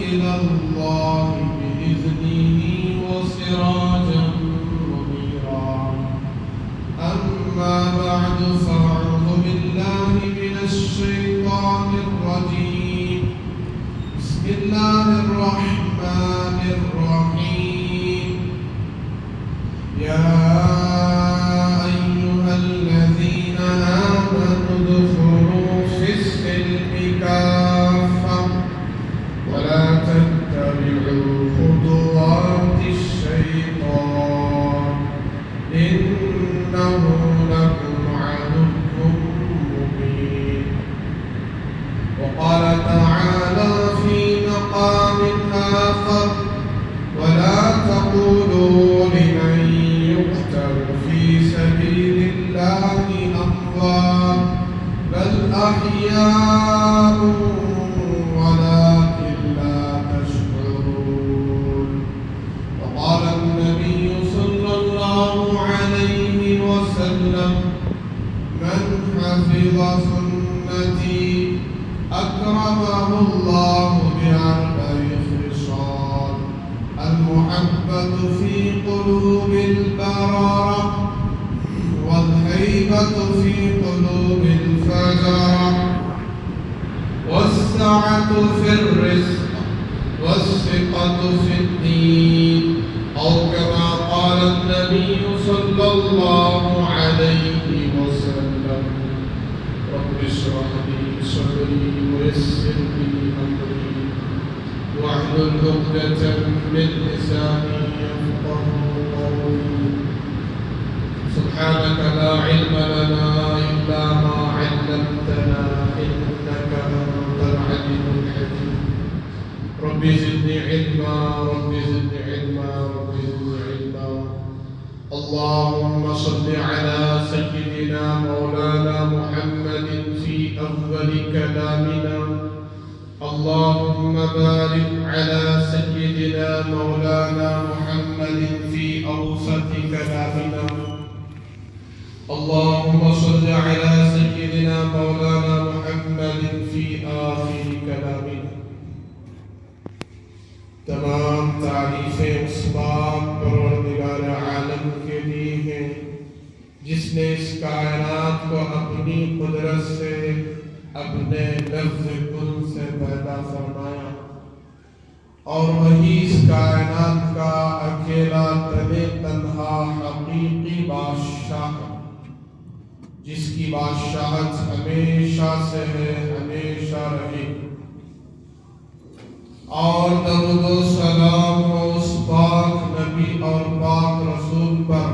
إلى الله بإذنه وسراجا منيرا. أما بعد فأعوذ بالله من الشيطان الرجيم. بسم الله الرحمن الرحيم. يا أيها الذين آمنوا ادخلوا في السلم كافة ولا تتبعوا خطوات الشيطان إنه لكم عدو مبين. وقال تعالى في مقام آخر: ولا تقولوا لمن يقتل في سبيل الله أموات بل أحياء ولكن لا تشعرون. وقال النبي صلى الله عليه وسلم: من حفظ سنتي أكرمه الله بأربع خصال: المحبة في قلوب البررة، والهيبة في قلوب الفجرة، والسعة في الرزق، والثقة في الدين، أو كما قال النبي صلى الله عليه وسلم: رب اشرح لي صدري ويسر لي أمري واحلل عقدة من لساني يفقهوا قولي. سبحانك لا علم لنا إلا ما علمتنا إنك أنت العليم الحكيم. رب زدني علما، رب زدني علما، رب زدني علما. اللهم صل على سيدنا مولانا محمد في أول كلامنا. اللهم بارك على سيدنا مولانا محمد في أوسط كلامنا. اللهم صل على سيدنا مولانا محمد في آخر كلامنا. تمام تعریفیں اس پاک پروردگار عالم کے لیے ہیں جس نے اس کائنات کو اپنی قدرت سے اپنے لفظ کن سے پیدا فرمایا، اور وہی اس کائنات کا اکیلا تنہا حقیقی بادشاہ ہے جس کی بادشاہت ہمیشہ سے ہے، ہمیشہ رہے. اور درود و سلام ہو اس پاک نبی اور پاک رسول پر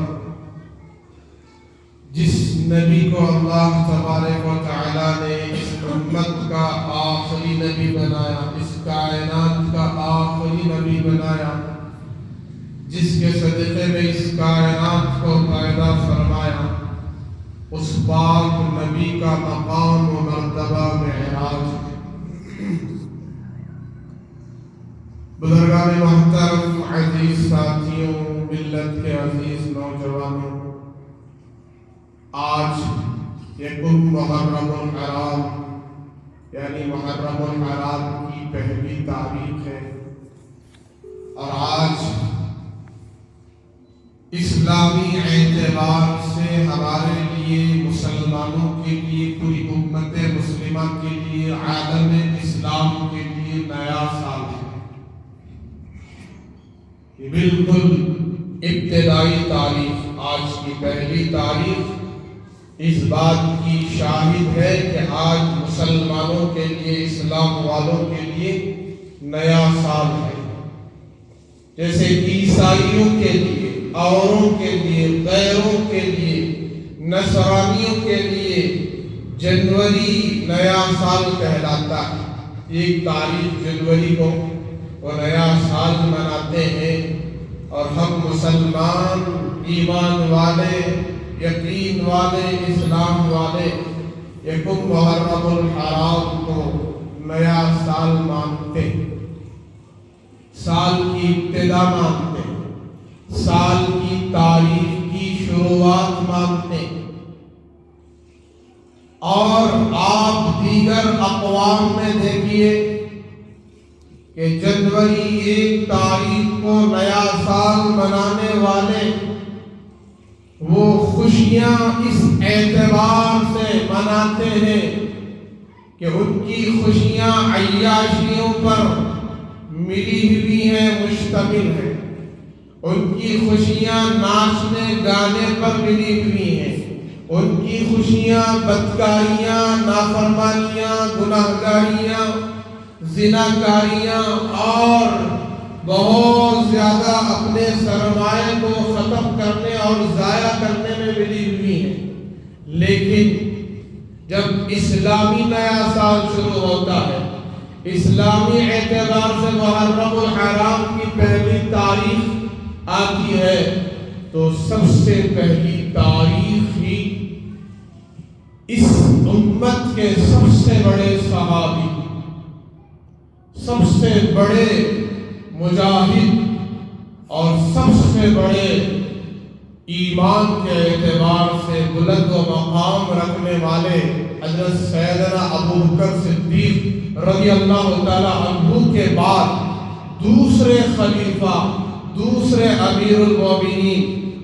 جس نبی کو اللہ تبارک و تعالی نے اس امت کا آخری نبی بنایا، اس کائنات کا آخری نبی بنایا، جس کے صدقے میں اس کائنات کو پیدا فرمایا. اس پاک نبی کا مقام و مرتبہ معراج. بزرگان محترم، عزیز ساتھیوں، ملت کے عزیز نوجوانوں، آج یکم محرم الحرام یعنی محرم الحرام کی پہلی تاریخ ہے، اور آج اسلامی اعتبار سے ہمارے لیے، مسلمانوں کے لیے، پوری امت مسلمہ کے لیے، عالم اسلام کے لیے نیا سال ہے. یہ بالکل ابتدائی تاریخ، آج کی پہلی تاریخ اس بات کی شاہد ہے کہ آج مسلمانوں کے لیے، اسلام والوں کے لیے نیا سال ہے. جیسے عیسائیوں کے لیے، اوروں کے لیے، غیروں کے لیے، نصرانیوں کے لیے جنوری نیا سال کہلاتا ہے. ایک تاریخ جنوری کو وہ نیا سال مناتے ہیں، اور ہم مسلمان، ایمان والے، یقین والے، اسلام والے یکم محرم الحرام کو نیا سال مانتے ہیں، سال کی ابتدا مانتے ہیں، سال کی تاریخ کی شروعات مانتے ہیں. اور آپ دیگر اقوام میں دیکھیے کہ کہ جنوری 1 تاریخ کو نیا سال منانے والے وہ خوشیاں اس اعتبار سے مناتے ہیں کہ ان کی خوشیاں عیاشیوں پر ملی ہوئی ہیں، مشتمل ہیں۔ ان کی خوشیاں ناچنے گانے پر ملی ہوئی ہیں۔ ان کی خوشیاں بدکاریاں، نافرمانیاں، گناہگاریاں، زناکاریاں اور بہت زیادہ اپنے سرمایہ کو ختم کرنے اور ضائع کرنے میں ملی ہوئی ہیں۔ لیکن جب اسلامی نیا سال شروع ہوتا ہے، اسلامی اعتبار سے محرم الحرام کی پہلی تاریخ آتی ہے، تو سب سے پہلی تاریخ ہی اس امت کے سب سے بڑے صحابی، سب سے بڑے مجاہد اور سب سے بڑے ایمان کے اعتبار سے بلند و مقام رکھنے والے حضرت سیدنا ابو بکر صدیق رضی اللہ تعالی عنہ کے بعد دوسرے خلیفہ، دوسرے امیر المومنین،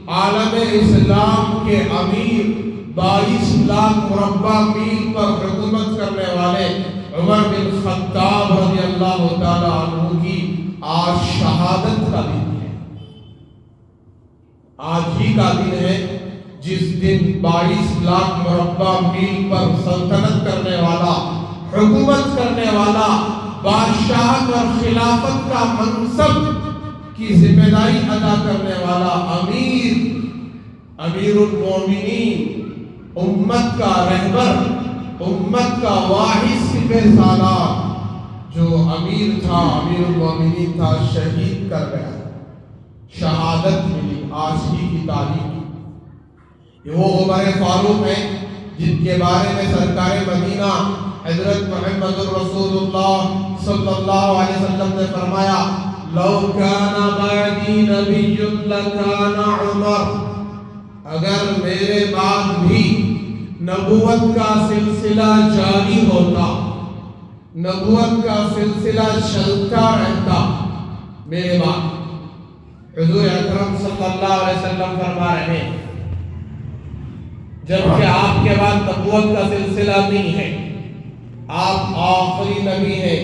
عالم اسلام کے امیر، 22 لاکھ مربع میل پر حکومت کرنے والے عمر بن خطاب رضی اللہ تعالی عنہ کی آج شہادت کا دن ہے۔ آج ہی کا دن ہے جس دن 22 لاکھ مربع میل پر سلطنت کرنے والا، حکومت کرنے والا، بادشاہت اور خلافت کا منصب کی ذمہ داری ادا کرنے والا امیر المومنین، امت کا رہبر، امت کا واحد سپہ سالار جو امیر تھا، امیر المومنین تھا، شہید کر گیا، شہادت ملی آج ہی کی تاریخ۔ وہ عمر فاروق ہیں جن کے بارے میں سرکار مدینہ حضرت محمد رسول اللہ صلی اللہ علیہ وسلم نے فرمایا، لو کان بعدی نبی لکان عمر، اگر میرے بعد بھی نبوت کا سلسلہ جاری ہوتا، نبوت کا سلسلہ چلتا رہتا میرے بعد، حضور اکرم صلی اللہ علیہ وسلم فرما رہے ہیں جبکہ آپ کے بعد نبوت کا سلسلہ نہیں ہے، آپ آخری نبی ہیں،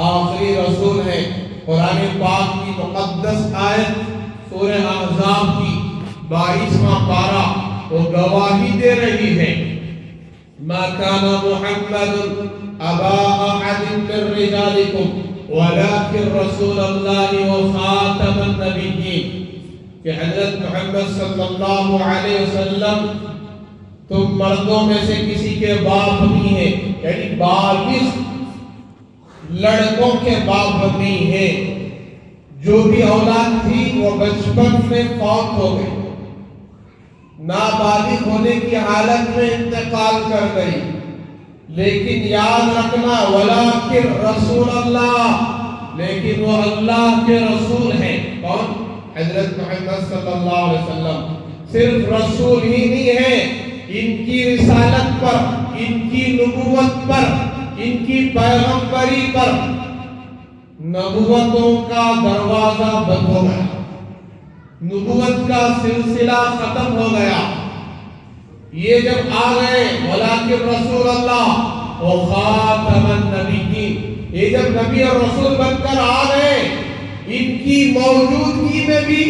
آخری رسول ہیں۔ قرآن پاک کی مقدس آیت سورہ احزاب کی 22واں پارہ وہ گواہی دے رہی ہے، ما کان محمد ابا احد من رجالکم ولكن رسول اللہ وخاتم النبیین، کہ حضرت محمد صلی اللہ علیہ وسلم تم مردوں میں سے کسی کے باپ نہیں ہیں، یعنی بالغ لڑکوں کے باپ نہیں ہیں، جو بھی اولاد تھی وہ بچپن میں فوت ہو گئی، نابالغ ہونے کی حالت میں انتقال کر گئی، لیکن یاد رکھنا ولیکن رسول اللہ، لیکن وہ اللہ کے رسول ہیں۔ کون؟ حضرت محمد صلی اللہ علیہ وسلم صرف رسول ہی نہیں ہیں، ان کی رسالت پر، ان کی نبوت پر، ان کی پیغمبری پر نبوتوں کا دروازہ بند ہو گیا، نبوت کا سلسلہ ختم ہو گیا۔ یہ جب آ گئے ولیکن رسول اللہ و خاتم النبیین، یہ جب نبی اور رسول بن کر آ گئے، ان کی موجودگی میں بھی،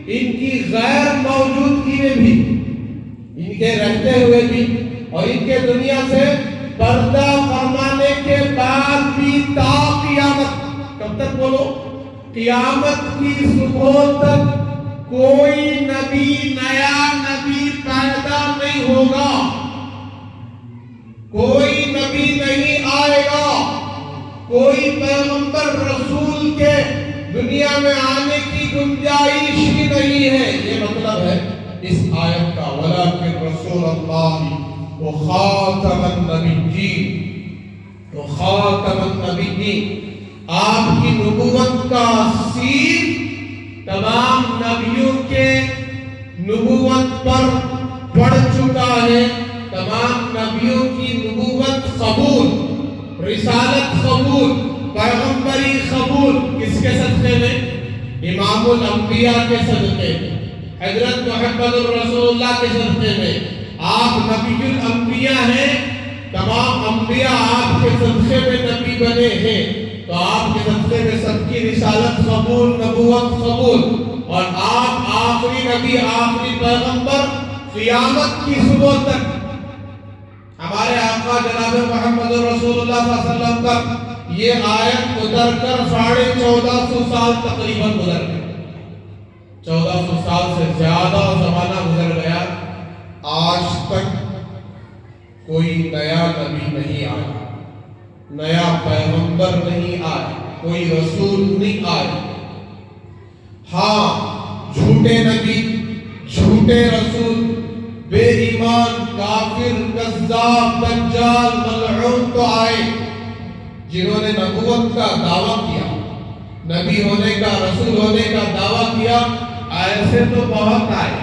ان کی غیر موجودگی میں بھی، ان کے رہتے ہوئے بھی اور ان کے دنیا سے پردہ فرمانے کے بعد بھی تا قیامت، کب تک بولو؟ قیامت کی صبح تک کوئی نبی، نیا نبی پیدا نہیں ہوگا، کوئی نبی نہیں آئے گا، کوئی پیغمبر رسول کے دنیا میں آنے کی گنجائش ہی نہیں ہے۔ یہ مطلب ہے اس آیت کا، ولیکن رسول اللہ وخاتم النبیین، وخاتم النبیین، آپ کی نبوت کا سیر تمام نبیوں کے نبوت پر پڑ چکا ہے، تمام نبیوں کی نبوت قبول، رسالت قبول، پیغمبری قبول کس کے صدقے میں؟ امام الانبیاء کے صدقے میں، حضرت محمد رسول اللہ کے صدقے میں۔ آپ نبی الانبیاء ہیں، تمام انبیاء آپ کے صدقے میں نبی بنے ہیں، تو آپ کے صدقے میں سب کی رسالت قبول، نبوت قبول، اور آپ آخری نبی، آخری پیغمبر، قیامت کی صبح تک ہمارے آقا جناب محمد رسول اللہ صلی اللہ علیہ وسلم کا یہ آیت اتر کر 1450 سال تقریباً گزر گئے، 1400 سال سے زیادہ زمانہ گزر گیا، آج تک کوئی نیا نبی نہیں آیا، نیا پیغمبر نہیں آیا، کوئی رسول نہیں آیا۔ ہاں، جھوٹے نبی، جھوٹے رسول، بے ایمان، کافر، کذاب، دجال، ملعون تو آئے، جنہوں نے نبوت کا دعویٰ کیا، نبی ہونے کا، رسول ہونے کا دعویٰ کیا، ایسے تو بہت آئے۔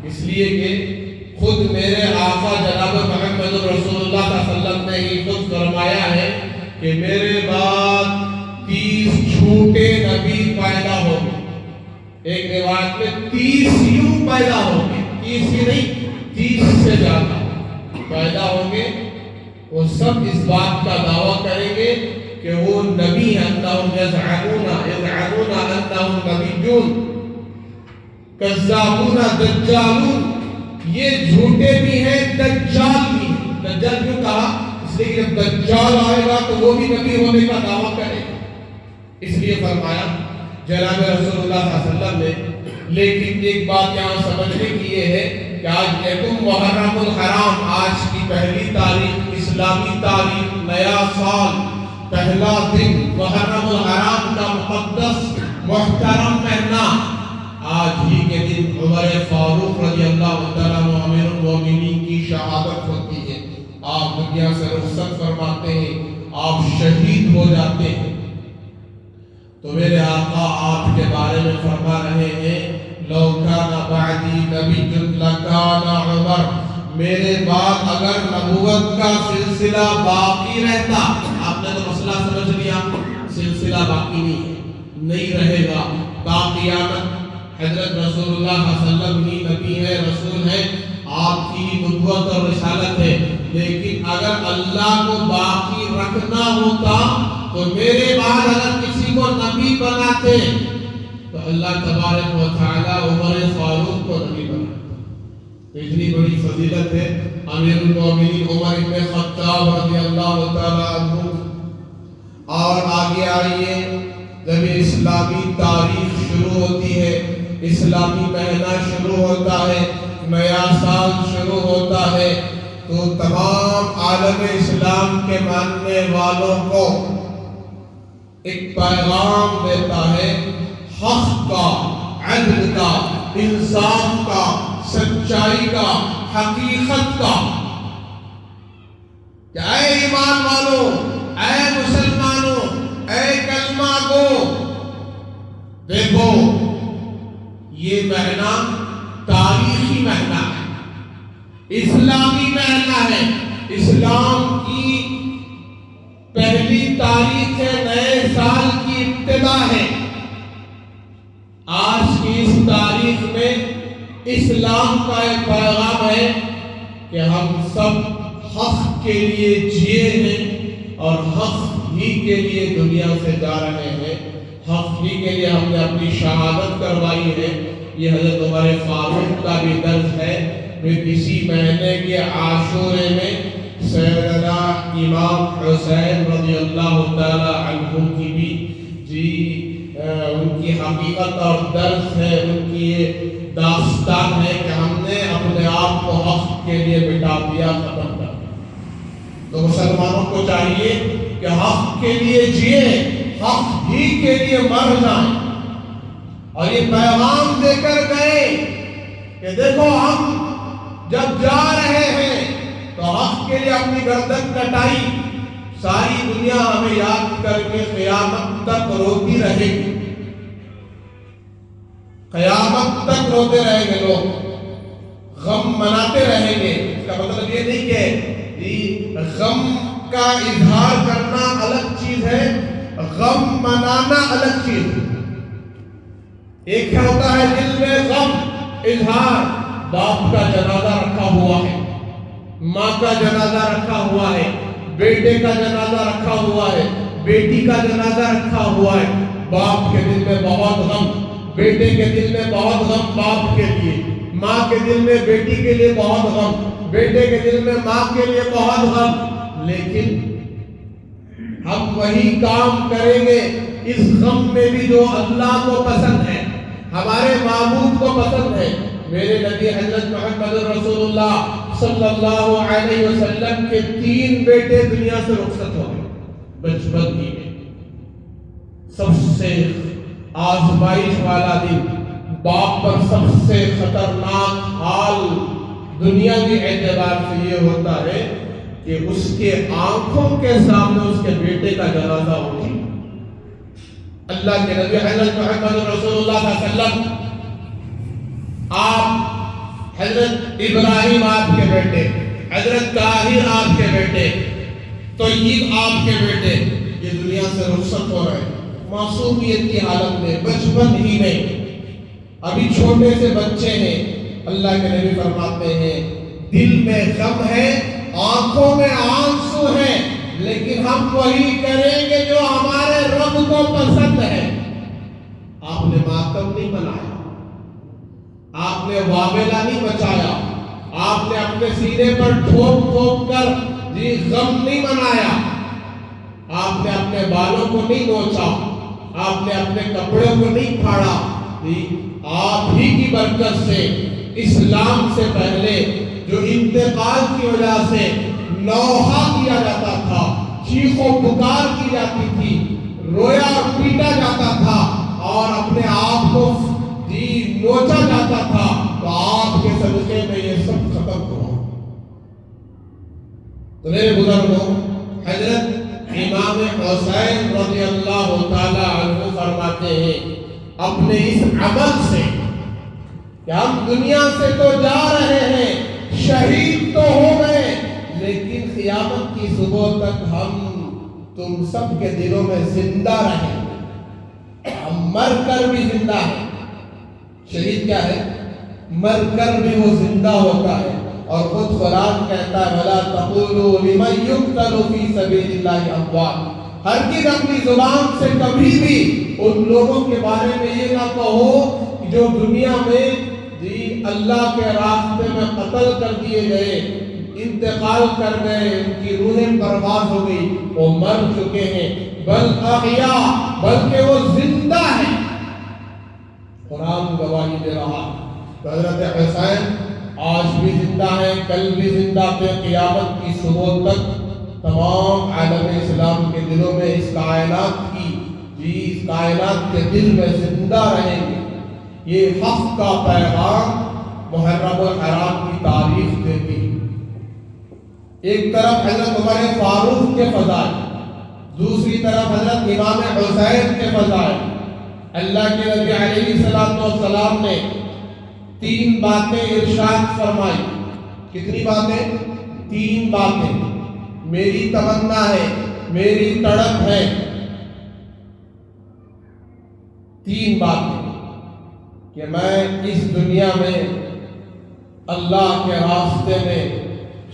اس لیے کہ خود میرے آقا جناب محمد رسول اللہ صلی اللہ علیہ وسلم نے ہی خود فرمایا ہے کہ میرے بعد 30 جھوٹے نبی پیدا ہوں گے۔ ایک روایت میں 30 یوں پیدا ہوں گے، 30 ہی نہیں، 30 سے زیادہ پیدا ہوں گے۔ وہ سب اس بات کا دعویٰ کریں گے کہ وہ نبی ہیں، انہم یزعمون انہم نبیون، کذابون، دجالون، یہ جھوٹے بھی ہیں، دجال بھی ہیں۔ دجال کیوں کہا؟ اس لیے کہ جب دجال آئے گا تو وہ بھی نبی ہونے کا دعویٰ کرے گا، اس لیے فرمایا جناب رسول اللہ صلی اللہ علیہ وسلم نے۔ لیکن ایک بات یہاں سمجھنے کی یہ ہے کہ آج یکم محرم الحرام، آج کی پہلی تاریخ، اسلامی تاریخ، نیا سال، پہلا دن، محرم الحرام کا مقدس محترم مہینہ، آج ہی کے دن عمر فاروق رضی اللہ تعالیٰ عنہ امیر المومنین کی شہادت ہوتی ہے۔ آپ دنیا سے رخصت فرماتے ہیں، آپ شہید ہو جاتے ہیں۔ تو میرے آقا آپ کے بارے میں فرما رہے ہیں لو کان بعدی نبی لکان عمر، میرے بعد اگر نبوت کا سلسلہ باقی رہتا، آپ نے تو مسئلہ سمجھ لیا، سلسلہ باقی نہیں رہے گا تا قیامت۔ حضرت رسول اللہ صلی اللہ علیہ وسلم ہی نبی ہے، رسول ہے، آپ کی نبوت اور رسالت ہے، لیکن اگر اللہ کو باقی رکھنا ہوتا تو میرے بعد اگر کسی کو نبی بناتے تو اللہ تبارک و تعالی عمر فاروق کو نبی بناتا۔ اتنی بڑی فضیلت ہے امیر المومنین عمر بن خطاب رضی اللہ تعالی عنہ۔ اور آگے آئیے، جب اسلامی تاریخ شروع ہوتی ہے، اسلامی مہینہ شروع ہوتا ہے، نیا سال شروع ہوتا ہے، تو تمام عالم اسلام کے ماننے والوں کو ایک پیغام دیتا ہے، حق کا، عدل کا، انصاف کا، سچائی کا، حقیقت کا، کہ اے ایمان والوں، اے مسلمانوں، اے کلمہ گو، دیکھو یہ مہینہ تاریخی مہینہ ہے، اسلامی مہینہ ہے، اسلام کی پہلی تاریخ ہے، نئے سال کی ابتدا ہے۔ آج کی اس تاریخ میں اسلام کا ایک پیغام ہے کہ ہم سب حق کے لیے جیے ہیں اور حق ہی کے لیے دنیا سے جا رہے ہیں، حق ہی کے لیے ہم نے اپنی شہادت کروائی ہے۔ یہ حضرت عمر فاروق کا بھی درس ہے۔ پھر اسی مہینے کے عاشورے میں سیدنا امام حسین رضی اللہ تعالی عنہ کی بھی ان کی حقیقت اور درس ہے، ان کی یہ داستان ہے کہ ہم نے اپنے آپ کو حق کے لیے مٹا دیا، ختم کر دیا۔ تو مسلمانوں کو چاہیے کہ حق کے لیے جیے، حق ہی کے لیے مر جائیں، اور یہ پیغام دے کر گئے کہ دیکھو ہم جب جا رہے ہیں تو حق کے لیے اپنی گردن کٹائی، ساری دنیا ہمیں یاد کر کے قیامت تک روتی رہے گی، قیامت تک روتے رہیں گے، لوگ غم مناتے رہیں گے۔ اس کا مطلب یہ نہیں کہ غم کا اظہار کرنا الگ چیز ہے، منانا الگ چیز ہے. ایک کیا ہوتا ہے دل میں غم اظہار، باپ کا جنازہ رکھا ہوا ہے، ماں کا جنازہ رکھا ہوا ہے، بیٹے کا جنازہ رکھا ہوا ہے، بیٹی کا جنازہ رکھا ہوا ہے. باپ کے دل میں بہت غم، بیٹے کے دل میں بہت غم باپ کے لیے، ماں کے دل میں بیٹی کے لیے بہت غم، بیٹے کے دل میں ماں کے لیے بہت غم. لیکن ہم وہی کام کریں گے اس غم میں بھی جو اللہ کو پسند ہے، ہمارے معبود کو پسند ہے. میرے نبی حضرت محمد رسول اللہ صلی اللہ علیہ وسلم کے 3 بیٹے دنیا سے رخصت ہو گئے بچپن ہی میں. سب سے آزمائش والا دن، باپ پر سب سے خطرناک حال دنیا کے اعتبار سے یہ ہوتا ہے کہ اس کے آنکھوں کے سامنے اس کے بیٹے کا جنازہ اٹھی. اللہ کے نبی حضرت محمد رسول اللہ صلی اللہ علیہ وسلم، آپ حضرت ابراہیم آپ کے بیٹے، حضرت طاہر آپ کے بیٹے، طیب آپ کے بیٹے، یہ دنیا سے رخصت ہو رہے ہیں معصومیت کی حالت میں، بچپن ہی میں، ابھی چھوٹے سے بچے ہیں. اللہ کے نبی فرماتے ہیں دل میں غم ہے، آنکھوں میں آنسو ہیں، لیکن ہم وہی کریں گے جو ہمارے رب کو پسند ہے. آپ نے ماتم نہیں منایا، آپ نے وابلہ نہیں مچایا، آپ نے اپنے سینے پر ٹھوک ٹھوک کر غم نہیں منایا، آپ نے اپنے بالوں کو نہیں نوچا، آپ نے اپنے کپڑوں کو نہیں پھاڑا. آپ ہی کی برکت سے اسلام سے پہلے جو انتقال کی وجہ سے نوحہ کیا جاتا تھا، چیخ و پکار کی جاتی تھی، رویا اور پیٹا جاتا تھا اور اپنے آپ کو نوچا جاتا تھا، تو آپ کے صدقے میں یہ سب ختم ہوا. تو میرے بزرگوں، حضرت امام حسین رضی اللہ تعالی عنہ فرماتے ہیں اپنے اس عمل سے کہ ہم دنیا سے تو جا رہے ہیں، شہید تو ہو گئے، لیکن قیامت کی صبح تک ہم تم سب کے دلوں میں زندہ رہیں گے. ہم مر کر بھی زندہ ہیں. شہید کیا ہے؟ مر کر بھی وہ زندہ ہوتا ہے. اور خود قرآن کہتا ہے وَلَا تَقُولُوا لِمَنْ يُقْتَلُ فِي سَبِيلِ اللَّهِ أَمْوَاتٌ. ہرگز اپنی زبان سے کبھی بھی ان لوگوں کے بارے میں یہ نہ کہو جو دنیا میں اللہ کے راستے میں قتل کر دیے گئے، انتقال کر گئے، ان کی روحیں برباد ہو گئی، وہ مر چکے ہیں. بل احیاء، بلکہ وہ زندہ ہیں. قرآن گواہی دے رہا. حضرت حسین آج بھی زندہ ہیں، کل بھی زندہ تھے، قیامت کی صبح تک تمام عالم اسلام کے دلوں میں اس کائنات کے دل میں زندہ رہیں گے. یہ حق کا پیغام محرم الحرام کی تاریخ دیتی. ایک طرف حضرت عمر فاروق کے فضائل، دوسری طرف حضرت امام حسین کے فضائل. اللہ کے نبی علیہ السلام نے 3 باتیں ارشاد فرمائی. کتنی باتیں؟ 3 باتیں. میری تمنا ہے، میری تڑپ ہے. 3 باتیں کہ میں اس دنیا میں اللہ کے راستے میں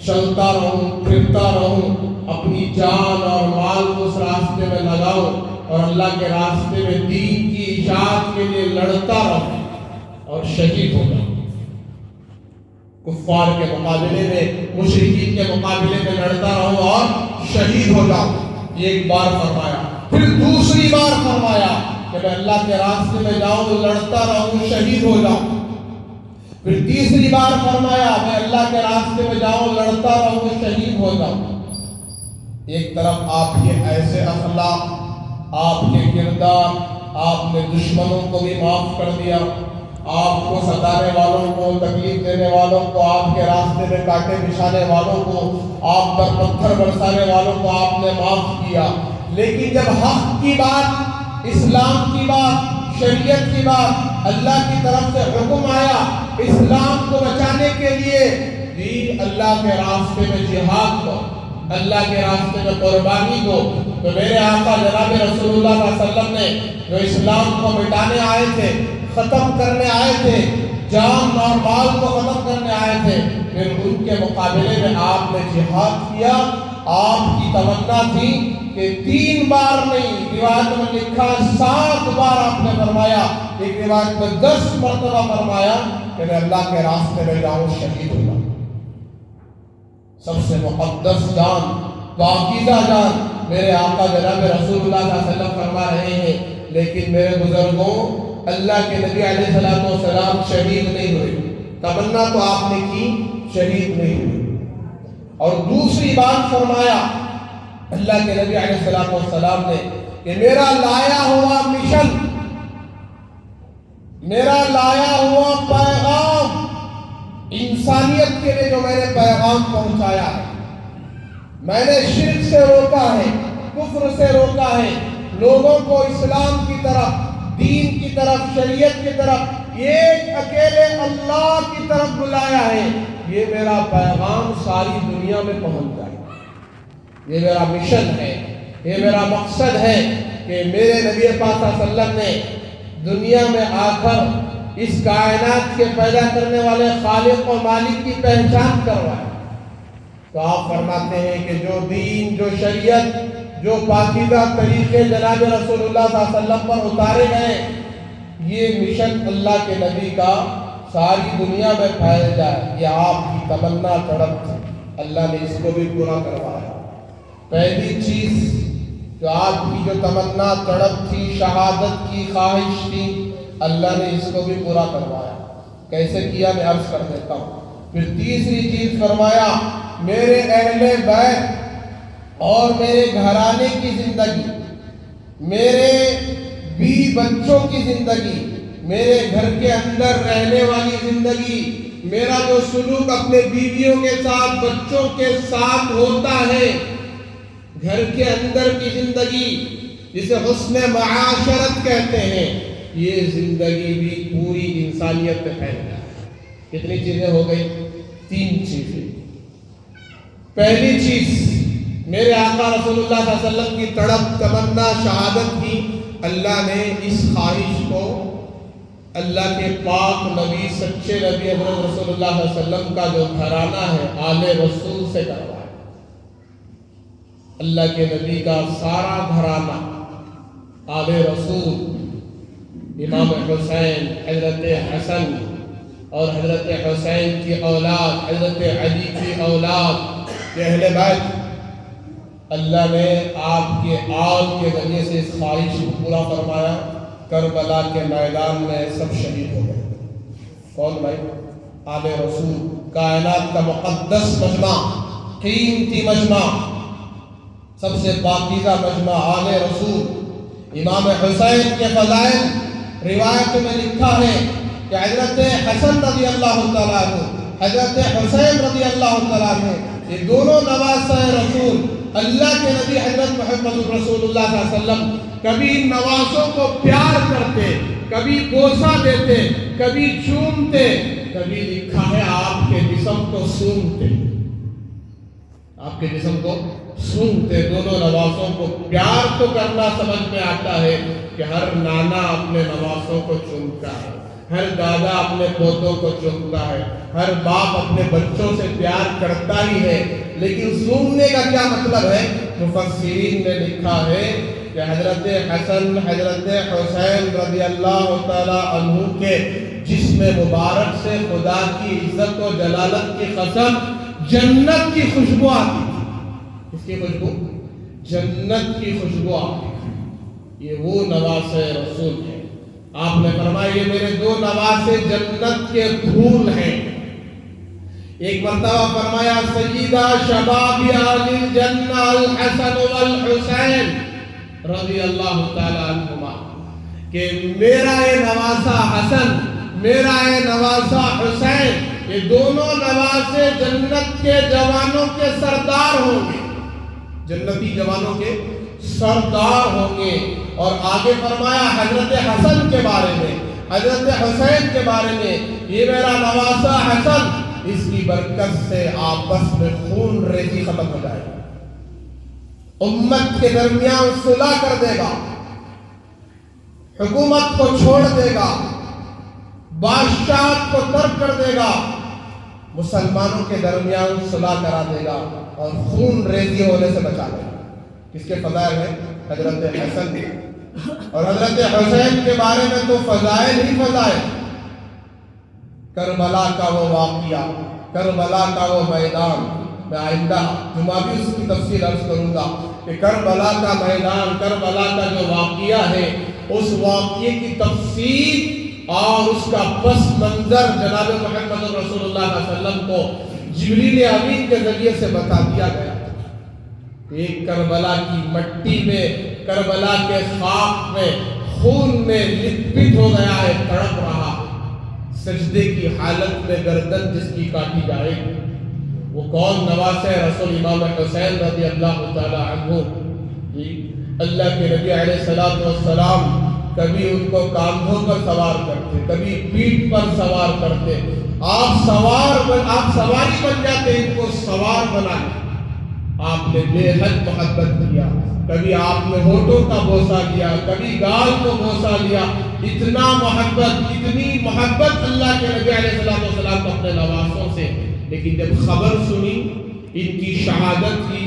چلتا رہوں، پھرتا رہوں، اپنی جان اور مال کو اس راستے میں لگاؤں اور اللہ کے راستے میں دین کی اشاعت کے لیے لڑتا رہوں اور شہید ہو جاؤں. کفار کے مقابلے میں، مشرکین کے مقابلے میں لڑتا رہوں اور شہید ہو جاؤں. یہ ایک بار فرمایا. پھر دوسری بار فرمایا کہ میں اللہ کے راستے میں جاؤں، لڑتا رہوں، شہید ہو جاؤں. پھر تیسری بار فرمایا میں اللہ کے راستے میں جاؤں، لڑتا رہوں، شہید ہو جاؤں. ایک طرف آپ کے ایسے اخلاق، آپ کے کردار، آپ نے دشمنوں کو بھی معاف کر دیا، آپ کو ستانے والوں کو، تکلیف دینے والوں کو، آپ کے راستے میں کانٹے بچھانے والوں کو، آپ پر پتھر برسانے والوں کو آپ نے معاف کیا. لیکن جب حق کی بات، اسلام کی بات، شریعت کی بات، اللہ کی طرف سے حکم آیا اسلام کو بچانے کے لیے، اللہ کے راستے میں جہاد کو، اللہ کے راستے میں قربانی کو، تو میرے آقا جناب رسول اللہ صلی اللہ علیہ وسلم نے جو اسلام کو مٹانے آئے تھے، ختم کرنے آئے تھے، جان اور مال کو ختم کرنے آئے تھے، پھر ان کے مقابلے میں آپ نے جہاد کیا۔ آپ کی تمنا تھی کہ 3 بار نہیں، روایت میں لکھا 7 بار آپ نے فرمایا، ایک روایت میں 10 مرتبہ فرمایا کہ میں اللہ کے راستے میں جاؤں، شہید ہوں گا۔ سب سے مقدس جان، پاکیزہ جان میرے آقا جناب رسول اللہ صلی اللہ علیہ وسلم فرما رہے ہیں، لیکن میرے بزرگوں، اللہ کے نبی علیہ السلام شہید نہیں ہوئے۔ تمنا تو آپ نے کی، شہید نہیں ہوئے۔ اور دوسری بات فرمایا اللہ کے نبی علیہ السلام نے کہ میرا لایا ہوا مشن، میرا لایا ہوا پیغام، انسانیت کے لیے جو میں نے پیغام پہنچایا ہے، میں نے شرک سے روکا ہے، کفر سے روکا ہے، لوگوں کو اسلام کی طرف، دین کی طرف، شریعت کی طرف، ایک اکیلے اللہ کی طرف بلایا ہے۔ یہ میرا پیغام ساری دنیا میں پہنچ جائے، یہ میرا مشن ہے، یہ میرا مقصد ہے کہ میرے نبی پاک صلی اللہ علیہ وسلم نے دنیا میں آ کر اس کائنات کے پیدا کرنے والے خالق و مالک کی پہچان کروایا۔ تو آپ فرماتے ہیں کہ جو دین، جو شریعت، جو پاکیزہ طریقے جناب رسول اللہ صلی اللہ علیہ وسلم پر اتارے گئے، یہ مشن اللہ کے نبی کا ساری دنیا میں پھیل جائے، یہ آپ کی تمنا تڑپ تھی، اللہ نے اس کو بھی پورا کروایا۔ پہلی چیز جو آپ کی جو تمنا تڑپ تھی، شہادت کی خواہش تھی، اللہ نے اس کو بھی پورا کروایا۔ کیسے کیا میں عرض کر دیتا ہوں۔ پھر تیسری چیز فرمایا، میرے اہل بیت اور میرے گھرانے کی زندگی، میرے بیوی بچوں کی زندگی، میرے گھر کے اندر رہنے والی زندگی، میرا جو سلوک اپنے بیویوں کے ساتھ، بچوں کے ساتھ ہوتا ہے، گھر کے اندر کی زندگی جسے حسن معاشرت کہتے ہیں، یہ زندگی بھی پوری انسانیت پہ پھیل جائے۔ کتنی چیزیں ہو گئی؟ 3 چیزیں۔ پہلی چیز، میرے آقا رسول اللہ صلی اللہ علیہ وسلم کی تڑپ، تمنا، شہادت کی، اللہ نے اس خواہش کو اللہ کے پاک نبی، سچے نبی حضرت رسول اللہ صلی اللہ علیہ وسلم کا جو گھرانہ ہے، آل رسول سے کروایا۔ اللہ کے نبی کا سارا گھرانہ آل رسول، امام حسین، حضرت حسن اور حضرت حسین کی اولاد، حضرت علی کی اولاد، اہل بیت، اللہ نے آپ کے آل کے ذریعے سے اس خواہش کو پورا فرمایا۔ کربلا کے میدان میں سب شہید ہو گئے۔ کون بھائی؟ آل رسول، کائنات کا مقدس مجمع، قیمتی مجمع، سب سے پاکیزہ مجمع آل رسول۔ امام حسین کے فضائل روایت میں لکھا ہے کہ حضرت حسن رضی اللہ تعالیٰ عنہ، حضرت حسین رضی اللہ تعالیٰ عنہ، یہ دونوں نواسہ رسول، اللہ کے نبی حضرت محمد رسول اللہ صلی اللہ علیہ وسلم کبھی ان نواسوں کو پیار کرتے، کبھی بوسہ دیتے، کبھی چومتے، کبھی لکھا ہے آپ کے جسم کو سونگتے، آپ کے جسم کو سونگتے۔ دونوں نواسوں کو پیار تو کرنا سمجھ میں آتا ہے کہ ہر نانا اپنے نواسوں کو چومتا ہے، ہر دادا اپنے پوتوں کو چومتا ہے، ہر باپ اپنے بچوں سے پیار کرتا ہی ہے، لیکن سونگنے کا کیا مطلب ہے؟ مفسرین نے لکھا ہے کہ حضرت حسن، حضرت حسین رضی اللہ تعالیٰ عنہ کے جسم مبارک سے خدا کی عزت و جلالت کی قسم جنت کی خوشبو آتی تھی۔ کس کی خوشبو؟ جنت کی خوشبو آتی تھی۔ یہ وہ نواسہ رسول ہے۔ آپ نے فرمایا یہ میرے 2 نواسے جنت کے پھول ہیں۔ ایک مرتبہ فرمایا سیدہ شباب اہل الجنہ الحسن والحسین رضی اللہ تعالی عنہما، کہ میرا یہ نواسہ حسن، میرا یہ نواسہ حسین، یہ دونوں نواسے جنت کے جوانوں کے سردار ہوں گے، جنتی جوانوں کے سردار ہوں گے۔ اور آگے فرمایا حضرت حسن کے بارے میں، حضرت حسین کے بارے میں، یہ میرا نواسہ حسن، اس کی برکت سے آپس میں خون ریزی ختم ہو جائے گی، امت کے درمیان صلح کر دے گا، حکومت کو چھوڑ دے گا، بادشاہت کو ترک کر دے گا، مسلمانوں کے درمیان صلح کرا دے گا اور خون ریزی ہونے سے بچا دے گا۔ کس کے فضائل ہیں؟ حضرت حسن کے اور حضرت حسین کے بارے میں تو فضائل ہی فضائل۔ کربلا کا وہ واقعہ، کربلا کا وہ میدان، میں آئندہ جمعہ بھی اس کی تفصیل عرض کروں گا کہ کربلا کا میدان، کربلا کا جو واقعہ ہے، اس واقعے کی تفصیل اور اس کا پس منظر جناب محمد رسول اللہ صلی اللہ علیہ وسلم کو جبریل امین کے ذریعے سے بتا دیا گیا۔ ایک کربلا کی مٹی میں، کربلا کے خاک میں، خون میں لپٹ ہو گیا ہے، تڑپ رہا، سجدے کی حالت میں گردن جس کی کاٹی جائے، وہ کون؟ نواسے رسول امام حسین رضی اللہ تعالی عنہ۔ اللہ کے نبی علیہ السلام کبھی ان کو کاندھوں پر سوار کرتے، کبھی پیٹھ پر سوار کرتے، آپ سواری بن جاتے، ان کو سوار بنا لیا۔ آپ نے بے حد محبت کیا، کبھی آپ نے ہونٹوں کا بوسہ لیا، کبھی گال کو بوسہ لیا، اتنا محبت، اتنی محبت اللہ کے نبی علیہ السلام کو اپنے نواسوں سے۔ لیکن جب خبر سنی ان کی شہادت کی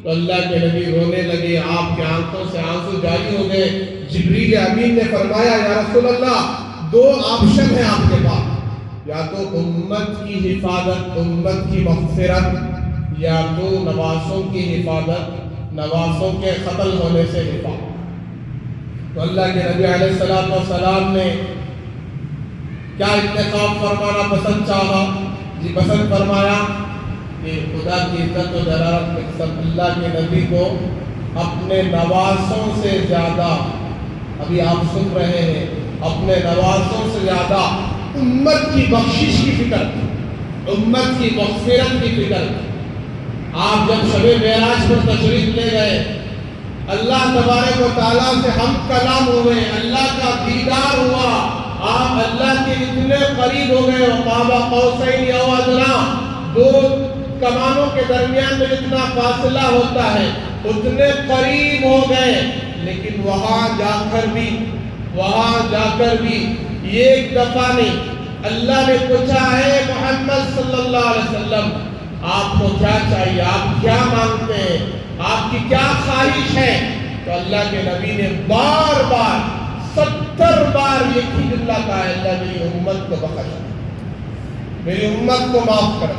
تو اللہ کے نبی رونے لگے، آپ کے آنکھوں سے آنسو جاری ہو گئے۔ جبریل امین نے فرمایا، یا رسول اللہ، دو آپشن ہیں آپ کے پاس، یا تو امت کی حفاظت، امت کی مغفرت، یا تو نواسوں کی حفاظت، نواسوں کے قتل ہونے سے حفاظت۔ تو اللہ کے نبی علیہ السلام نے کیا انتخاب فرمانا پسند چاہا؟ جی پسند فرمایا کہ خدا کی عزت و جلالت کے قسم، اللہ کے نبی کو اپنے نواسوں سے زیادہ، ابھی آپ سن رہے ہیں، اپنے نواسوں سے زیادہ امت کی بخشش کی فکر، امت کی مغفرت کی فکر۔ آپ جب شب معراج پر تشریف لے گئے، اللہ تبارک و تعالیٰ سے ہم کلام ہوئے، اللہ کا دیدار ہوا، آپ اللہ کے اتنے قریب ہو گئے، قاب قوسین او ادنیٰ، دو کمانوں کے درمیان میں جتنا فاصلہ ہوتا ہے اتنے قریب ہو گئے۔ لیکن وہاں جا کر بھی ایک دفعہ نہیں، اللہ نے پوچھا، ہے محمد صلی اللہ علیہ وسلم، آپ کو کیا چاہیے، آپ کیا مانگتے ہیں، آپ کی کیا خواہش ہے؟ تو اللہ کے نبی نے بار بار 70 بار یہ جملہ کہا ہے، اللہ میری امت کو بخش دے، میری امت کو معاف کر دے،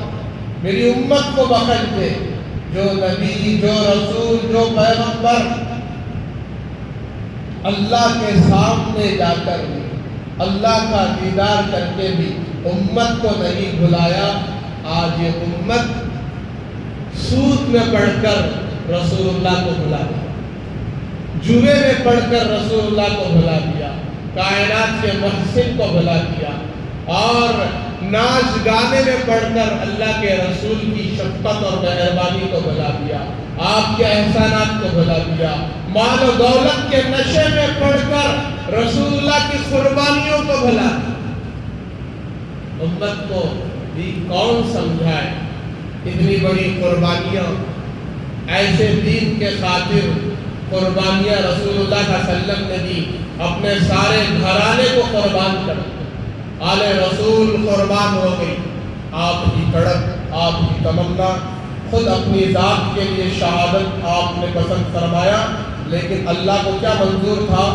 میری امت کو بخش دے۔ جو نبی، جو رسول، جو پیغمبر اللہ کے سامنے جا کر بھی، اللہ کا دیدار کر کے بھی امت کو نہیں بھلایا، آج یہ امت سود میں پڑھ کر رسول اللہ کو بھلا دیا، جوے میں پڑھ کر رسول اللہ کو بھلا دیا، کائنات کے محسن کو بھلا دیا، اور ناچ گانے میں پڑھ کر اللہ کے رسول کی شفقت اور مہربانی کو بھلا دیا، آپ کے احسانات کو بھلا دیا، مال و دولت کے نشے میں پڑھ کر رسول اللہ کی قربانیوں کو بھلا دیا۔ امت کو بھی کون سمجھائے اتنی بڑی قربانیاں، ایسے دین کے خاطر قربانیاں رسول اللہ صلی اللہ علیہ وسلم نے دی، اپنے سارے گھرانے کو قربان کر دیا، آل رسول قربان ہو گئی۔ آپ کی تڑپ، آپ کی تمنا، خود اپنی ذات کے لیے شہادت آپ نے پسند فرمایا، لیکن اللہ کو کیا منظور تھا؟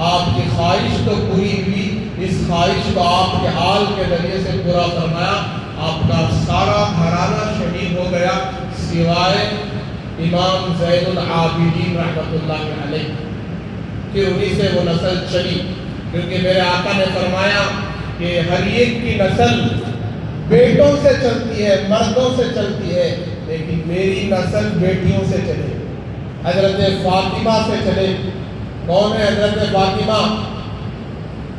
آپ کی خواہش تو پوری ہوئی، اس خواہش کو آپ کے آل کے ذریعے سے پورا فرمایا، آپ کا سارا گھرانہ شہید ہو گیا سوائے امام زین العابدین رحمۃ اللہ علیہ۔ پھر انہی سے وہ نسل چلی، کیونکہ میرے آقا نے فرمایا کہ ہر ایک کی نسل بیٹوں سے چلتی ہے، مردوں سے چلتی ہے، لیکن میری نسل بیٹیوں سے چلے، حضرت فاطمہ سے چلے۔ کون ہے حضرت فاطمہ؟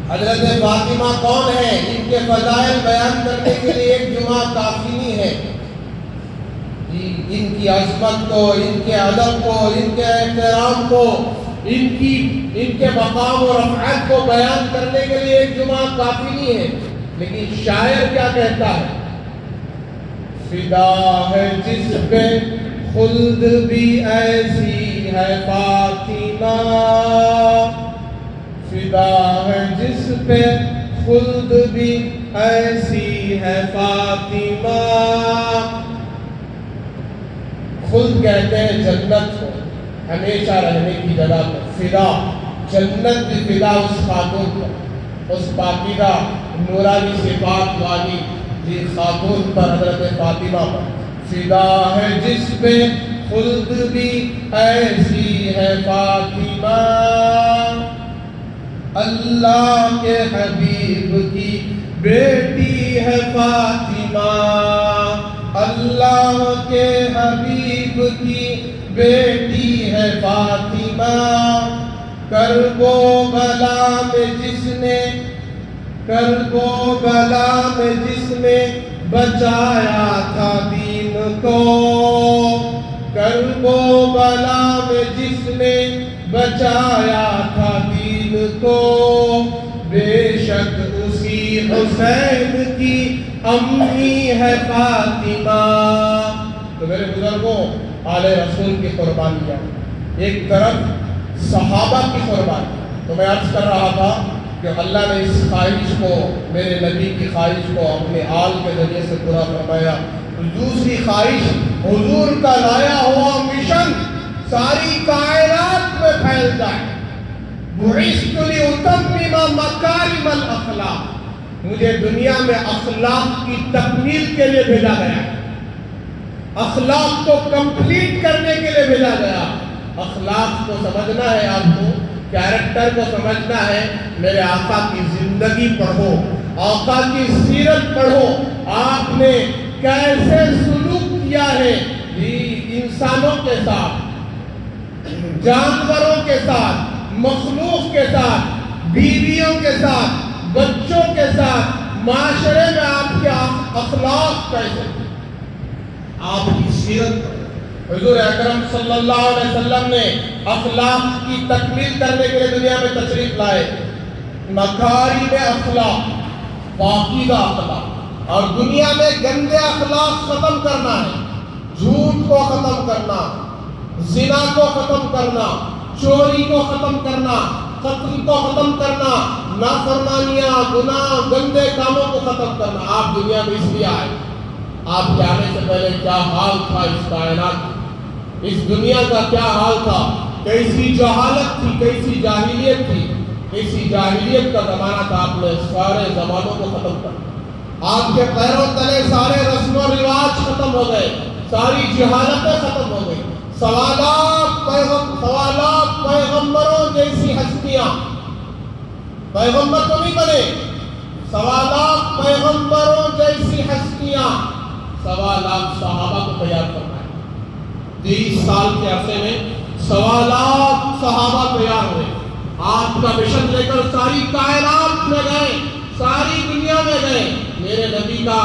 حضرت فاطمہ کون ہے؟ ان کے فضائل بیان کرنے کے لیے ایک جمعہ کافی نہیں ہے، ان کی عظمت کو، ان کے ادب کو، ان کے احترام کو، ان کے مقام و رفعت کو بیان کرنے کے لیے ایک جمعہ کافی نہیں ہے۔ لیکن شاعر کیا کہتا ہے؟ فدا ہے جس پہ خلد بھی ایسی ہے فاطمہ، فدا ہے جس پہ خلد بھی ایسی ہے فاطمہ۔ خلد کہتے ہیں جنت کو، ہمیشہ رہنے کی جگہ کو، فدا جنت بھی فدا اس خاتون پر، اس پاکیزہ نورانی صفات والی جی خاتون پر، حضرت فاطمہ پر۔ فدا ہے جس پہ خلد بھی ایسی ہے فاطمہ، اللہ کے حبیب کی بیٹی ہے فاطمہ، اللہ کے حبیب کی بیٹی ہے فاطمہ۔ کرب و بلا میں جس نے، کرب و بلا میں جس نے بچایا تھا دین کو، کرب و بلا میں جس نے بچایا تھا دین کو، بے شک اسی حسین کی امی ہے فاطمہ۔ تو میرے بزرگوں، آل رسول کی قربانیاں، ایک طرف صحابہ کی قربانی۔ تو میں عرض کر رہا تھا کہ اللہ نے اس خواہش کو، میرے نبی کی خواہش کو اپنے آل کے ذریعے سے پورا فرمایا۔ دوسری خواہش، حضور کا لایا ہوا مشن ساری کائنات میں پھیل جائے۔ بعثت لأتمم مکارم الاخلاق، مجھے دنیا میں اخلاق کی تکمیل کے لیے بھیجا گیا، اخلاق کو کمپلیٹ کرنے کے لیے بھیجا گیا۔ اخلاق کو سمجھنا ہے آپ کو، کیریکٹر کو سمجھنا ہے، میرے آقا کی زندگی پڑھو، آقا کی سیرت پڑھو، آپ نے کیسے سلوک کیا ہے انسانوں کے ساتھ، جانوروں کے ساتھ، مخلوق کے ساتھ، بیویوں کے ساتھ، بچوں کے ساتھ، معاشرے میں آپ کے اخلاق کیسے، آپ کی سیرت۔ حضور اکرم صلی اللہ علیہ وسلم نے اخلاق کی تکمیل کرنے کے لیے دنیا میں تشریف لائے۔ مکارم اخلاق، پاکیزہ اخلاق، اور دنیا میں گندے اخلاق ختم کرنا ہے، جھوٹ کو ختم کرنا، زنا کو ختم کرنا، چوری کو ختم کرنا، قتل کو ختم کرنا، نافرمانیاں، گناہ، گندے کاموں کو ختم کرنا۔ آپ دنیا میں اس لیے آئے، آپ کے آنے سے پہلے کیا حال تھا اس کائنات، اس دنیا کا کیا حال تھا، کیسی جہالت تھی، کیسی جاہلیت تھی، کیسی جاہلیت کا زمانہ تھا۔ آپ نے سارے زمانوں کو ختم کر، آپ کے پیروں تلے سارے رسم و رواج ختم ہو گئے، ساری جہالتیں ختم ہو گئی۔ سوالات پیغمبروں جیسی ہستیاں، پیغمبر تو نہیں بنے، سوالات پیغمبروں جیسی ہستیاں، 1.25 لاکھ صحابہ کو تیار کرنا ہے۔ 30 سال کے عرصے میں 1.25 لاکھ صحابہ تیار ہوئے، آپ کا مشن لے کر ساری کائنات میں گئے، ساری دنیا میں گئے۔ میرے نبی کا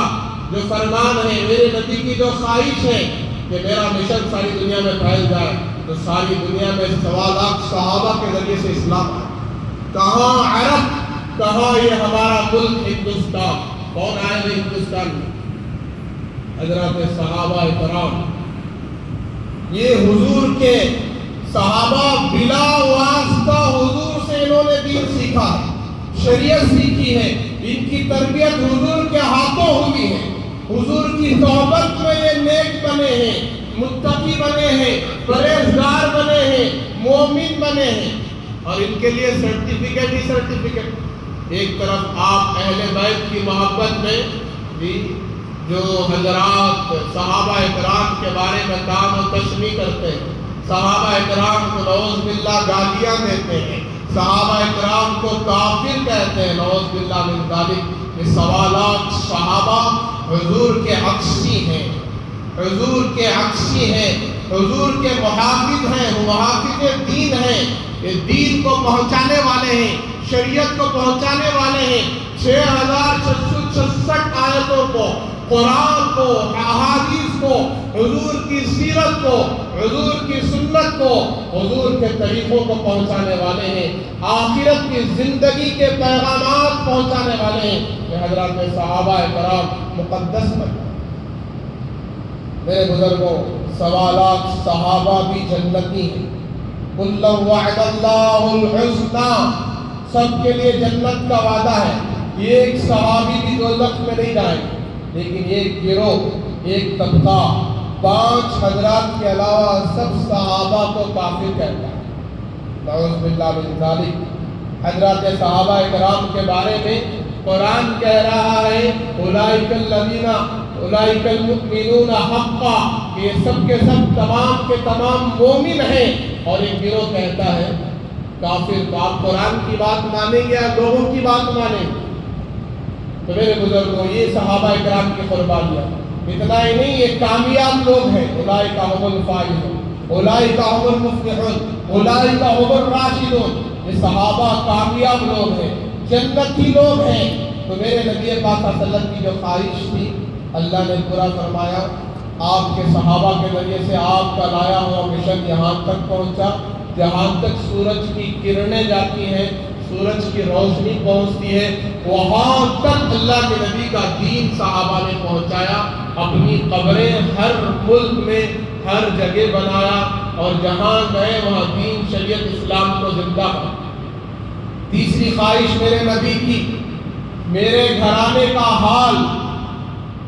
جو فرمان ہے، میرے نبی کی جو خواہش ہے کہ میرا مشن ساری دنیا میں پھیل جائے، تو ساری دنیا میں 1.25 لاکھ صحابہ کے ذریعے سے اسلام آئے۔ کہاں عرب، کہاں یہ ہمارا ملک ہندوستان، کون آئے گا ہندوستان میں؟ حضرات صحابہ کرام، یہ حضور کے صحابہ بلا واسطہ حضور سے انہوں نے دین سیکھا ہے، شریعت سیکھی ہے، ان کی تربیت حضور کے ہاتھوں ہوئی ہے، حضور کی صحبت میں یہ نیک بنے ہیں، متقی بنے ہیں، پرہیزگار بنے ہیں، مومن بنے ہیں، اور ان کے لیے سرٹیفکیٹ ہی سرٹیفکیٹ۔ ایک طرف آپ اہل بیت کی محبت میں بھی جو حضرات صحابہ اکرام کے بارے میں کام و تشمیع کرتے ہیں، صحابہ اکرام کو نعوذ باللہ گالیاں دیتے ہیں، صحابہ اکرام کو کافر کہتے ہیں، نعوذ باللہ من ذالک، یہ سوالات صحابہ حضور کے عکسی ہیں، حضور کے عکسی ہیں، حضور کے محافظ ہیں، محافظ دین ہیں، یہ دین کو پہنچانے والے ہیں، شریعت کو پہنچانے والے ہیں۔ 6666 آیتوں کو، قرآن کو، احادیث کو، حضور کی سیرت کو، حضور کی سنت کو، حضور کے طریقوں کو پہنچانے والے ہیں، آخرت کی زندگی کے پیغامات پہنچانے والے ہیں۔ یہ حضرات صحابہ کرام مقدس بن، میرے بزرگوں، سوالات صحابہ بھی جنتی ہیں. قُلْ لَوْ وَعَدَ اللَّهُ الْحُسْنَى، سب کے لیے جنت کا وعدہ ہے. ایک صحابی بھی دوزخ میں نہیں جائیں گے، لیکن ایک گروہ، ایک طبقہ 5 حضرات کے علاوہ سب صحابہ کو کافر کہتا ہے. نعوذ باللہ من ذالک. حضرات صحابہ اکرام کے بارے میں قرآن کہہ رہا ہے اولئک الذین اولئک المؤمنون حقا، یہ سب کے سب تمام کے تمام مومن ہیں. اور ایک گروہ کہتا ہے کافر. تو آپ قرآن کی بات مانیں گے یا لوگوں کی بات مانیں گے؟ تو میرے بزرگوں، یہ صحابہ اکرام کی قربانیاں. اتنا ہی نہیں، یہ کامیاب لوگ ہیں. اولئک هم الفائزون، اولئک هم المفلحون، اولئک هم الراشدون. یہ صحابہ کامیاب لوگ ہیں، جنتی لوگ ہیں. تو میرے نبی پاک صلی اللہ علیہ وسلم کی جو خواہش تھی اللہ نے پورا فرمایا. آپ کے صحابہ کے ذریعے سے آپ کا لایا ہوا مشن یہاں تک پہنچا جہاں تک سورج کی کرنیں جاتی ہیں، سورج کی روشنی پہنچتی ہے، وہاں تک اللہ کے نبی کا دین صحابہ نے پہنچایا. اپنی قبریں ہر ملک میں ہر جگہ بنایا، اور جہاں گئے وہاں دین شریعت اسلام کو زندہ کیا. تیسری خواہش میرے نبی کی، میرے گھرانے کا حال،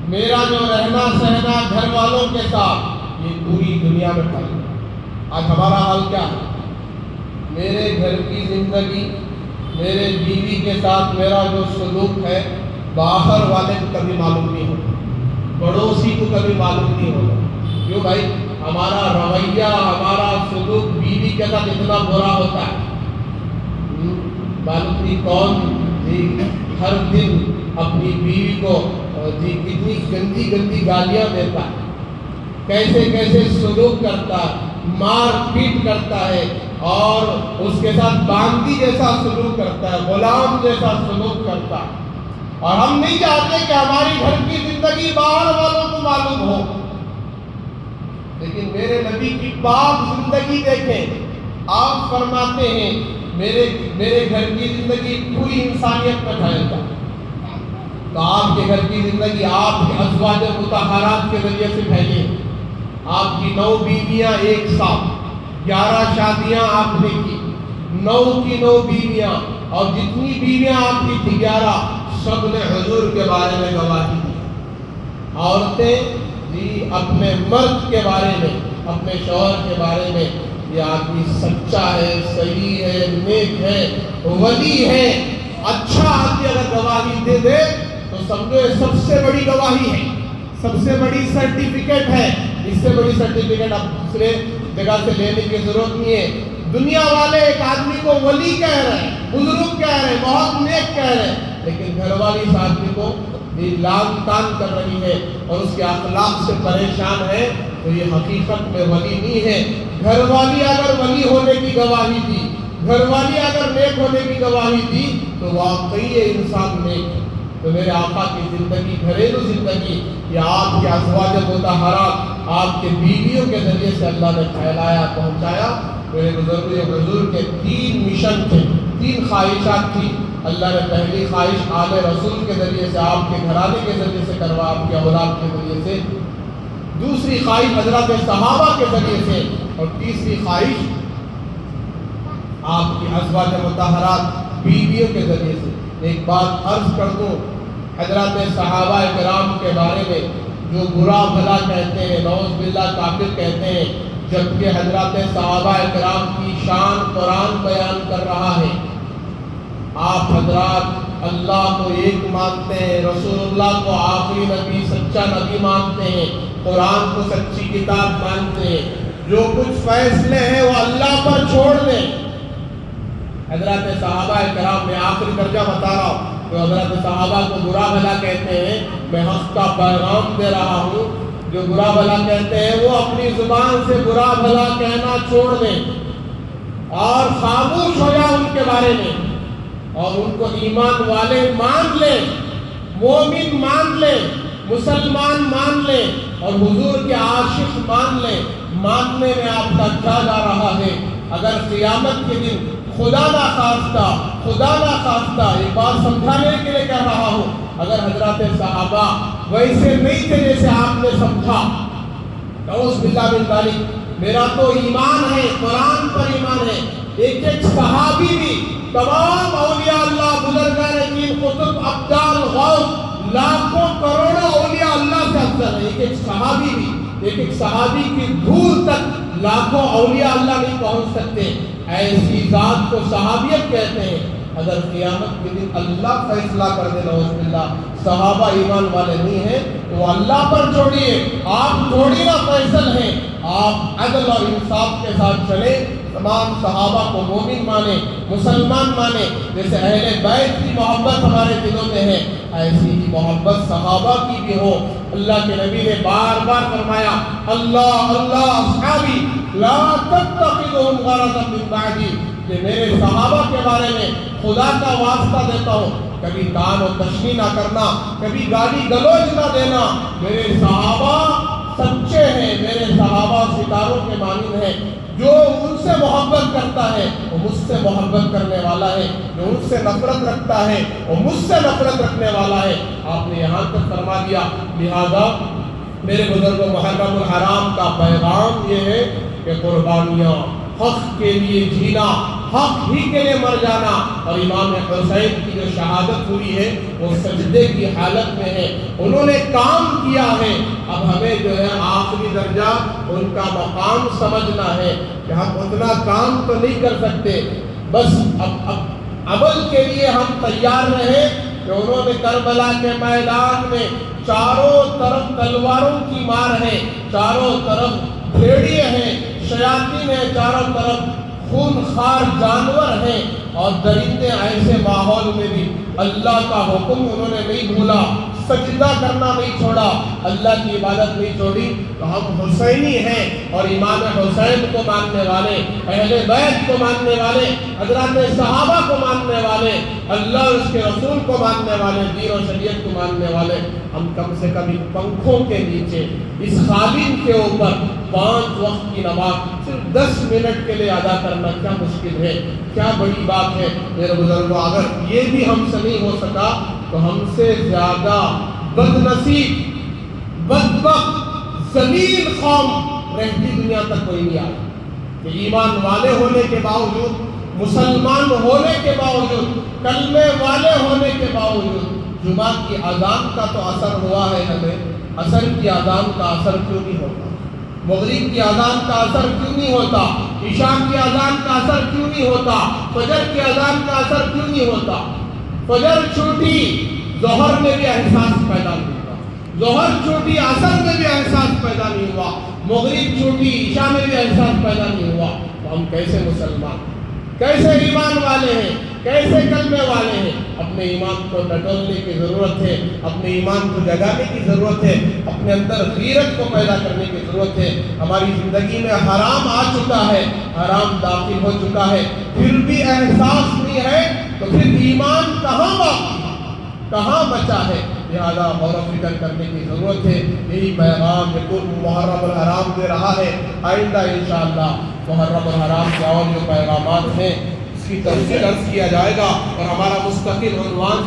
میرا جو رہنا سہنا گھر والوں کے ساتھ، یہ پوری دنیا میں پھیل. آج ہمارا حال کیا ہے؟ میرے گھر کی زندگی، میرے بیوی کے ساتھ میرا جو سلوک ہے باہر والے کو کبھی معلوم نہیں ہوتا، پڑوسی کو کبھی معلوم نہیں ہوتا. کیوں بھائی؟ ہمارا رویہ، ہمارا سلوک بیوی کے ساتھ اتنا برا ہوتا ہے، معلوم نہیں کون ہر دن اپنی بیوی کو کتنی گندی گندی گالیاں دیتا ہے، کیسے کیسے سلوک کرتا ہے، مار پیٹ کرتا ہے، اور اس کے ساتھ باندی جیسا سلوک کرتا ہے، غلام جیسا سلوک کرتا ہے. اور ہم نہیں چاہتے کہ ہماری گھر کی زندگی باہر والوں کو معلوم ہو. لیکن میرے نبی کی پاک زندگی دیکھیں. آپ فرماتے ہیں میرے گھر کی زندگی پوری انسانیت میں پھیلتا. تو آپ کے گھر کی زندگی آپ کے ازواج مطہرات کے ذریعے سے پھیلی. آپ کی 9 بیویاں ایک ساتھ، 11 شادیاں آپ نے کی، 9 کی 9 بیویاں، اور جتنی بیویاں آپ کی تھی 11، سب نے حضور کے بارے میں گواہی دی. عورتیں اپنے مرد کے بارے میں، اپنے شوہر کے بارے میں، یہ آدمی سچا ہے، صحیح ہے، نیک ہے، ولی ہے، اچھا آدمی اگر گواہی دے دے تو سمجھو یہ سب سے بڑی گواہی ہے، سب سے بڑی سرٹیفکیٹ ہے. اس سے بڑی سرٹیفکیٹ اب دوسرے جگہ سے لینے کی ضرورت نہیں ہے. دنیا والے ایک آدمی کو ولی کہہ رہے ہیں، بزرگ کہہ رہے ہیں، بہت نیک کہہ رہے ہیں، لیکن گھر والی اس آدمی کو لان تان کر رہی ہے اور اس کے اخلاق سے پریشان ہے، تو یہ حقیقت میں ولی نہیں ہے. گھر والی اگر ولی ہونے کی گواہی دی، گھر والی اگر نیک ہونے کی گواہی دی تو واقعی یہ انسان نیک ہے. تو میرے آقا کی زندگی، گھریلو زندگی، یہ آپ کے ازواج مطہرات، آپ کے بیویوں کے ذریعے سے اللہ نے پھیلایا، پہنچایا. میرے بزرگ حضور کے 3 مشن تھے، 3 خواہشات تھی. اللہ نے پہلی خواہش آل رسول کے ذریعے سے، آپ کے گھرانے کے ذریعے سے کروا، آپ کے اولاد کے ذریعے سے. دوسری خواہش حضرات صحابہ کے ذریعے سے، اور تیسری خواہش آپ کی ازواج مطہرات، بیویوں کے ذریعے سے. ایک بات عرض کر دوں، حضرات صحابہ کرام کے بارے میں جو برا بھلا کہتے ہیں، نعوذ باللہ کافر کہتے ہیں، جبکہ حضرات صحابہ کرام کی شان قرآن بیان کر رہا ہے. آپ حضرات اللہ کو ایک مانتے ہیں، رسول اللہ کو آخری نبی، سچا نبی مانتے ہیں، قرآن کو سچی کتاب مانتے ہیں. جو کچھ فیصلے ہیں وہ اللہ پر چھوڑ دیں. حضرات صحابہ کرام، میں آخری درجہ بتا رہا ہوں، جو حضرات صحابہ کو برا بھلا کہتے ہیں، میں حق کا پیغام دے رہا ہوں. جو برا بھلا کہتے ہیں وہ اپنی زبان سے برا بھلا کہنا چھوڑ دیں اور خاموش ہو جائیں ان کے بارے میں، اور ان کو ایمان والے مان لیں، مومن مان لیں، مسلمان مان لیں، اور حضور کے عاشق مان لیں. ماننے میں آپ کا کیا جا رہا ہے؟ اگر قیامت کے دن خدا نہ خواستہ ایک بات سمجھانے کے لیے کہہ رہا ہوں، اگر حضرات صحابہ ویسے نہیں تھے جیسے آپ نے سمجھا، نعوذ باللہ من ذالک۔ میرا تو ایمان ہے، قرآن پر ایمان ہے۔ ایک ایک صحابی بھی، تمام اولیاء اللہ، بزرگان دین، قطب، ابدال، غوث، لاکھوں کروڑوں اولیاء اللہ سے افضل ہے۔ ایک ایک صحابی بھی، ایک ایک صحابی کی دھول تک لاکھوں اولیاء اللہ نہیں پہنچ سکتے۔ ایسی ذات کو صحابیت کہتے ہیں۔ اگر قیامت کے دن اللہ فیصلہ کر دے نعوذ باللہ صحابہ ایمان والے نہیں ہیں تو اللہ پر چھوڑیے، آپ تھوڑی نہ فیصل ہیں۔ آپ عدل اور انصاف کے ساتھ چلیں، تمام صحابہ کو مومن مانے، مسلمان مانے۔ جیسے اہل بیت کی محبت ہمارے دلوں میں ہے، ایسی ہی محبت صحابہ کی بھی ہو۔ اللہ کے نبی نے بار بار فرمایا، اللہ اللہ اصحابی لا تتخذهم غرضا من بعدی، کہ میرے صحابہ کے بارے میں خدا کا واسطہ دیتا ہوں، کبھی تان و تشنیع نہ کرنا، کبھی گالی گلوچ نہ دینا۔ میرے صحابہ سچے ہیں، میرے صحابہ ستاروں کے مانند ہیں۔ جو ان سے محبت کرتا ہے وہ مجھ سے محبت کرنے والا ہے، جو ان سے نفرت رکھتا ہے وہ مجھ سے نفرت رکھنے والا ہے۔ آپ نے یہاں تک فرما دیا۔ لہذا میرے بزرگوں، محرم الحرام کا پیغام یہ ہے کہ قربانیاں، حق کے لیے جینا، حق ہی کے لیے مر جانا۔ اور امام حسین کی جو شہادت ہوئی ہے وہ سجدے کی حالت میں ہے، انہوں نے کام کیا ہے۔ اب ہمیں جو ہے آخری درجہ ان کا مقام سمجھنا ہے کہ ہم اتنا کام تو نہیں کر سکتے، بس اب عمل کے لیے ہم تیار رہیں کہ انہوں نے کربلا کے میدان میں چاروں طرف تلواروں کی مار ہے، چاروں طرف بھیڑیے ہیں، شیاطین ہیں، چاروں طرف خون خار جانور ہیں، اور درندے۔ ایسے ماحول میں بھی اللہ کا حکم انہوں نے نہیں بھولا، سجدہ کرنا نہیں چھوڑا، اللہ کی عبادت نہیں چھوڑی۔ تو ہم حسینی ہیں اور امام حسین کو ماننے والے، اہل بیت کو ماننے والے، حضرات صحابہ کو ماننے والے، اللہ اور اس کے رسول کو ماننے والے، دین اور شریعت کو ماننے والے، ہم کم سے کم ان پنکھوں کے نیچے اس خالین کے اوپر 5 وقت کی نماز صرف 10 منٹ کے لیے ادا کرنا کیا مشکل ہے، کیا بڑی بات ہے۔ میرے بزرگوں، اگر یہ بھی ہم سے نہیں ہو سکا تو ہم سے زیادہ بد نصیب، بدبخت، ذلیل قوم رہتی دنیا تک کوئی نہیں آئی کہ ایمان والے ہونے کے باوجود، مسلمان ہونے کے باوجود، کلمے والے ہونے کے باوجود جمعہ کی اذان کا تو اثر ہوا ہے ہمیں، عصر کی اذان کا اثر کیوں نہیں ہوتا؟ مغرب کی اذان کا اثر کیوں نہیں ہوتا؟ عشاء کی اذان کا اثر کیوں نہیں ہوتا؟ فجر کی اذان کا اثر کیوں نہیں ہوتا؟ فجر چھوٹی، ظہر میں بھی احساس پیدا نہیں ہوا، ظہر چھوٹی، عصر میں بھی احساس پیدا نہیں ہوا، مغرب چھوٹی، عشاء میں بھی احساس پیدا نہیں ہوا۔ تو ہم کیسے مسلمان، کیسے ایمان والے ہیں، کیسے کلمے والے ہیں؟ اپنے ایمان کو ٹٹولنے کی ضرورت ہے، اپنے ایمان کو جگانے کی ضرورت ہے، اپنے اندر غیرت کو پیدا کرنے کی ضرورت ہے۔ ہماری زندگی میں حرام آ چکا ہے، حرام داخل ہو چکا ہے، پھر بھی احساس نہیں ہے، تو پھر ایمان کہاں باقی ہے، کہاں بچا ہے؟ لہذا غور و فکر کرنے کی ضرورت ہے۔ یہی پیغام محرم الحرام دے رہا ہے۔ آئندہ انشاءاللہ محرم الحرام کے اور جو پیغامات ہیں اس کی تفصیل عرض کیا جائے گا، اور ہمارا مستقل عنوان